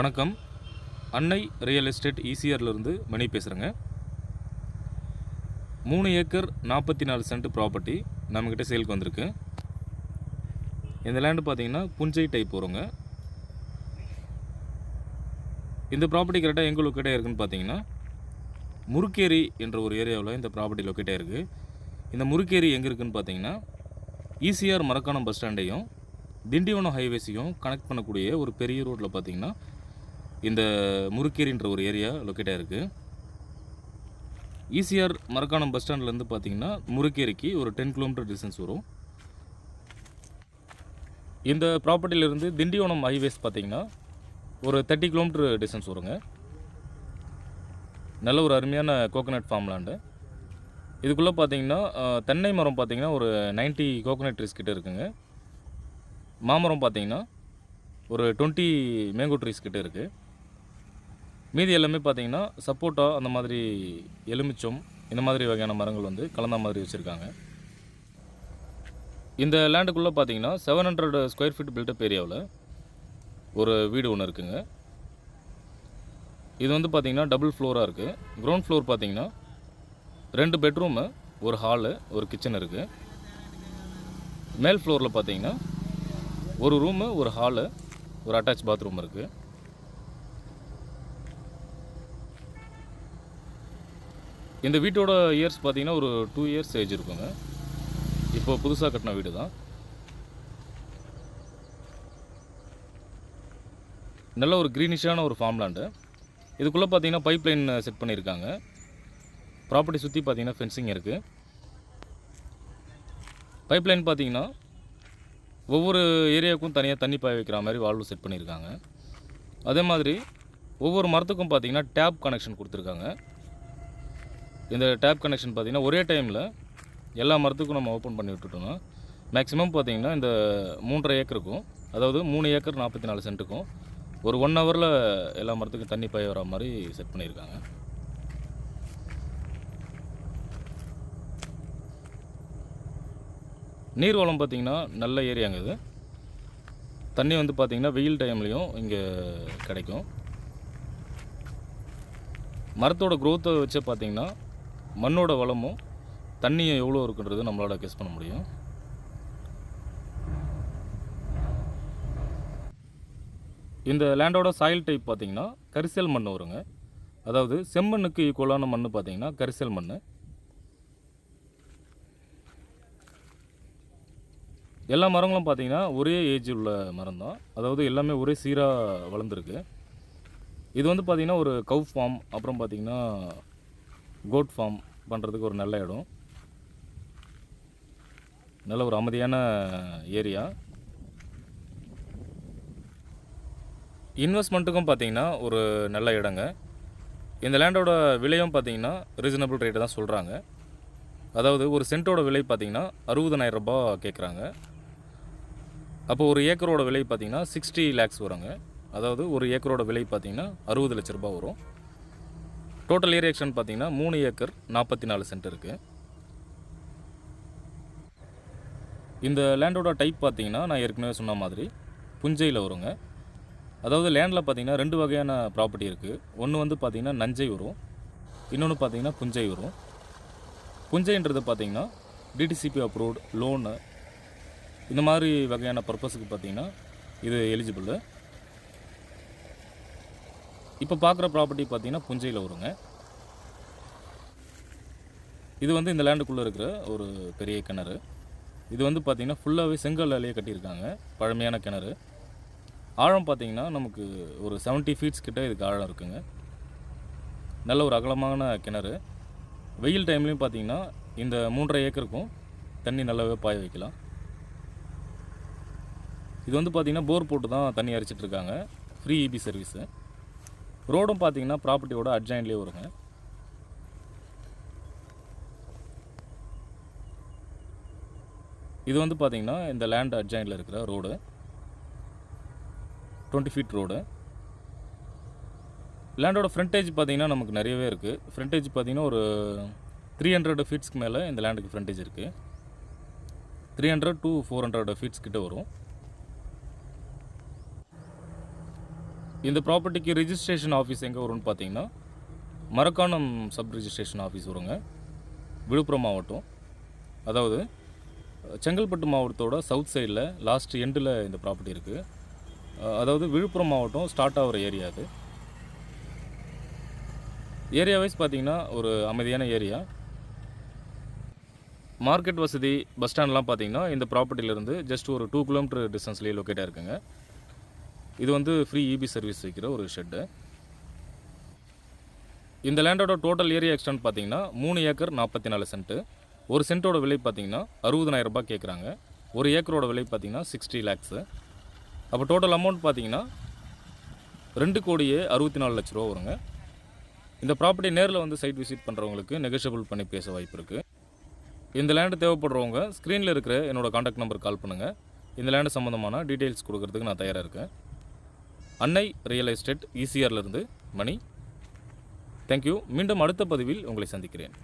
வணக்கம். அன்னை real estate ஈசிஆர்லேருந்து மணி பேசுகிறேங்க. 3 ஏக்கர் 44 சென்ட் ப்ராப்பர்ட்டி நம்மக்கிட்ட சேலுக்கு வந்திருக்கு. இந்த லேண்டு பார்த்தீங்கன்னா புஞ்சை டைப் வருங்க. இந்த ப்ராப்பர்ட்டி கரெக்டாக எங்கே லொக்கேட் ஆகிருக்குன்னு பார்த்தீங்கன்னா முருக்கேரி என்ற ஒரு ஏரியாவில் இந்த ப்ராப்பர்ட்டி லொக்கேட் ஆகிருக்கு. இந்த முருக்கேரி எங்கே இருக்குதுன்னு பார்த்தீங்கன்னா ஈசிஆர் மரக்காணம் பஸ் ஸ்டாண்டையும் திண்டிவனம் ஹைவேஸையும் கனெக்ட் பண்ணக்கூடிய ஒரு பெரிய ரோட்டில் பார்த்தீங்கன்னா இந்த முருக்கேரின்ற ஒரு ஏரியா லொக்கேட் ஆகிருக்கு. ஈசிஆர் மரக்காணம் பஸ் ஸ்டாண்ட்லேருந்து பார்த்தீங்கன்னா முருக்கேரிக்கு ஒரு 10 கிலோமீட்டர் டிஸ்டன்ஸ் வரும். இந்த ப்ராப்பர்ட்டியிலேருந்து திண்டிவனம் ஹைவேஸ் பார்த்தீங்கன்னா ஒரு 30 கிலோமீட்டர் டிஸ்டன்ஸ் வருங்க. நல்ல ஒரு அருமையான கோகோனட் ஃபார்ம் லேண்டு. இதுக்குள்ளே பார்த்தீங்கன்னா தென்னை மரம் பார்த்தீங்கன்னா ஒரு 90 கோகோனட் ட்ரீஸ் கிட்ட இருக்குங்க. மாமரம் பார்த்தீங்கன்னா ஒரு 20 மேங்கோ ட்ரீஸ் கிட்ட இருக்குது. மீதி எல்லாமே பார்த்தீங்கன்னா சப்போட்டா, அந்த மாதிரி எலுமிச்சம், இந்த மாதிரி வகையான மரங்கள் வந்து கலந்த மாதிரி வச்சுருக்காங்க. இந்த லேண்டுக்குள்ளே பார்த்தீங்கன்னா 700 ஸ்கொயர் ஃபீட் பில்டப் ஏரியாவில் ஒரு வீடு ஒன்று இருக்குங்க. இது வந்து பார்த்தீங்கன்னா டபுள் ஃப்ளோராக இருக்குது. கிரவுண்ட் ஃப்ளோர் பார்த்தீங்கன்னா 2 பெட்ரூமு, ஒரு ஹாலு, ஒரு கிச்சன் இருக்குது. மேல் ஃப்ளோரில் பார்த்தீங்கன்னா ஒரு ரூமு, ஒரு ஹாலு, ஒரு அட்டாச் பாத்ரூம் இருக்குது. இந்த வீட்டோட இயர்ஸ் பார்த்தீங்கன்னா ஒரு 2 இயர்ஸ் ஏஜ் இருக்குங்க. இப்போது புதுசாக கட்டின வீடு தான். நல்ல ஒரு க்ரீனிஷான ஒரு ஃபார்ம் லேண்டு. இதுக்குள்ளே பார்த்தீங்கன்னா பைப் லைன் செட் பண்ணியிருக்காங்க. ப்ராப்பர்ட்டி சுற்றி பார்த்தீங்கன்னா ஃபென்சிங் இருக்குது. பைப் லைன் பார்த்தீங்கன்னா ஒவ்வொரு ஏரியாவுக்கும் தனியாக தண்ணி பாய வைக்கிற மாதிரி வால்வு செட் பண்ணியிருக்காங்க. அதே மாதிரி ஒவ்வொரு மரத்துக்கும் பார்த்தீங்கன்னா டேப் கனெக்ஷன் கொடுத்துருக்காங்க. இந்த டேப் கனெக்ஷன் பார்த்தீங்கன்னா ஒரே டைமில் எல்லா மரத்துக்கும் நம்ம ஓப்பன் பண்ணி விட்டுட்டோம்னா மேக்ஸிமம் பார்த்தீங்கன்னா இந்த 3.5 ஏக்கருக்கும், அதாவது 3 ஏக்கர் 44 சென்ட்டுக்கும் ஒரு 1 ஹவரில் எல்லா மரத்துக்கும் தண்ணி பாய வர மாதிரி செட் பண்ணியிருக்காங்க. நீர்வளம் பார்த்திங்கன்னா நல்ல ஏரியாங்க. இது தண்ணி வந்து பார்த்திங்கன்னா வெயில் டைம்லேயும் இங்கே கிடைக்கும். மரத்தோட க்ரோத்தை வச்சு பார்த்திங்கன்னா மண்ணோட வளமும் தண்ணியும் எவ்வளோ இருக்குன்றது நம்மளால் கெஸ் பண்ண முடியும். இந்த லேண்டோட சாயில் டைப் பார்த்திங்கன்னா கரிசல் மண் வருங்க. அதாவது செம்மண்ணுக்கு ஈக்குவலான மண் பார்த்திங்கன்னா கரிசல் மண். எல்லா மரங்களும் பார்த்திங்கன்னா ஒரே ஏஜ் உள்ள மரம் தான். அதாவது எல்லாமே ஒரே சீராக வளர்ந்துருக்கு. இது வந்து பார்த்திங்கன்னா ஒரு கவ் ஃபார்ம், அப்புறம் பார்த்திங்கன்னா கோட் ஃபார்ம் பண்ணுறதுக்கு ஒரு நல்ல இடம். நல்ல ஒரு அமைதியான ஏரியா. இன்வெஸ்ட்மெண்ட்டுக்கும் பார்த்திங்கன்னா ஒரு நல்ல இடங்க. இந்த லேண்டோட விலையும் பார்த்திங்கன்னா ரீசனபிள் ரேட்டு தான் சொல்கிறாங்க. அதாவது ஒரு சென்ட்டோட விலை பார்த்திங்கன்னா 60,000 ரூபாய் கேட்குறாங்க. அப்போ ஒரு ஏக்கரோட விலை பார்த்திங்கன்னா 60 lakhs வருங்க. அதாவது ஒரு ஏக்கரோட விலை பார்த்திங்கன்னா 60 லட்ச ரூபா வரும். டோட்டல் ஏரியா எக்ஸ்டென்ட் பார்த்திங்கன்னா 3 ஏக்கர் 44 சென்ட் இருக்குது. இந்த லேண்டோட டைப் பார்த்திங்கன்னா நான் ஏற்கனவே சொன்ன மாதிரி புஞ்சையில் வருங்க. அதாவது லேண்டில் பார்த்திங்கன்னா 2 வகையான ப்ராப்பர்ட்டி இருக்குது. ஒன்று வந்து பார்த்திங்கன்னா நஞ்சை வரும், இன்னொன்று பார்த்திங்கன்னா புஞ்சை வரும். புஞ்சைன்றது பார்த்திங்கன்னா டிடிசிபி அப்ரூவ்டு லோனு, இந்த மாதிரி வகையான பர்பஸுக்கு பார்த்திங்கன்னா இது எலிஜிபிள். இப்போ பார்க்குற ப்ராப்பர்ட்டி பார்த்திங்கன்னா புஞ்சையில் வருங்க. இது வந்து இந்த லேண்டுக்குள்ளே இருக்கிற ஒரு பெரிய கிணறு. இது வந்து பார்த்திங்கன்னா ஃபுல்லாகவே செங்கல்லாலேயே கட்டியிருக்காங்க. பழமையான கிணறு. ஆழம் பார்த்திங்கன்னா நமக்கு ஒரு 70 ஃபீட்ஸ் கிட்ட இதுக்கு ஆழம் இருக்குங்க. நல்ல ஒரு அகலமான கிணறு. வெயில் டைம்லேயும் பார்த்திங்கன்னா இந்த 3.5 ஏக்கருக்கும் தண்ணி நல்லாவே பாய வைக்கலாம். இது வந்து பார்த்திங்கன்னா போர் போட்டு தான் தண்ணி அரிச்சிட்ருக்காங்க. Free EB service. ரோடும் பார்த்திங்கன்னா ப்ராப்பர்ட்டியோட அட்ஜாயின்லேயே வருங்க. இது வந்து பார்த்திங்கன்னா இந்த லேண்ட் அட்ஜாயினில் இருக்கிற ரோடு 20 ஃபீட் ரோடு. லேண்டோட ஃப்ரண்டேஜ் பார்த்திங்கன்னா நமக்கு நிறையவே இருக்குது. ஃப்ரண்டேஜ் பார்த்திங்கன்னா ஒரு 300 ஃபீட்ஸ்க்கு மேலே இந்த லேண்டுக்கு ஃப்ரண்டேஜ் இருக்குது. 300 to 400 ஃபீட்ஸ் கிட்ட வரும். இந்த ப்ராப்பர்ட்டிக்கு ரிஜிஸ்ட்ரேஷன் ஆஃபீஸ் எங்கே வரும்னு பார்த்தீங்கன்னா மரக்காணம் சப் ரிஜிஸ்ட்ரேஷன் ஆஃபீஸ் வருங்க, விழுப்புரம் மாவட்டம். அதாவது செங்கல்பட்டு மாவட்டத்தோட சவுத் சைடில் லாஸ்ட் எண்டில் இந்த ப்ராப்பர்ட்டி இருக்குது. அதாவது விழுப்புரம் மாவட்டம் ஸ்டார்ட் ஆகிற ஏரியா அது. ஏரியா வைஸ் பார்த்திங்கன்னா ஒரு அமைதியான ஏரியா. மார்க்கெட் வசதி, பஸ் ஸ்டாண்ட்லாம் பார்த்திங்கன்னா இந்த ப்ராப்பர்ட்டிலேருந்து ஜஸ்ட் ஒரு 2 கிலோமீட்டர் டிஸ்டன்ஸ்லேயே லொக்கேட்டாக இருக்குங்க. இது வந்து ஃப்ரீ இபி சர்வீஸ் வைக்கிற ஒரு ஷெட்டு. இந்த லேண்டோட டோட்டல் ஏரியா எக்ஸ்டென்ட் பார்த்திங்கன்னா 3 ஏக்கர் 44 சென்ட்டு. ஒரு சென்ட்டோட விலை பார்த்திங்கன்னா 60,000 ரூபாய் கேட்குறாங்க. ஒரு ஏக்கரோட விலை பார்த்திங்கன்னா 60 lakhs. அப்போ டோட்டல் அமௌண்ட் பார்த்திங்கன்னா 2,64 லட்ச ரூபா வருங்க. இந்த ப்ராப்பர்ட்டி நேரில் வந்து சைட் விசிட் பண்ணுறவங்களுக்கு நெகோஷியபிள் பண்ணி பேச வாய்ப்பு இருக்குது. இந்த லேண்டு தேவைப்படுறவங்க ஸ்க்ரீனில் இருக்கிற என்னோடய காண்டாக்ட் நம்பர் கால் பண்ணுங்கள். இந்த லேண்டு சம்மந்தமான டீட்டெயில்ஸ் கொடுக்கறதுக்கு நான் தயாராக இருக்கேன். அன்னை ரியல் எஸ்டேட் ECRலேருந்து மணி. தேங்க்யூ. மீண்டும் அடுத்த பதிவில் உங்களை சந்திக்கிறேன்.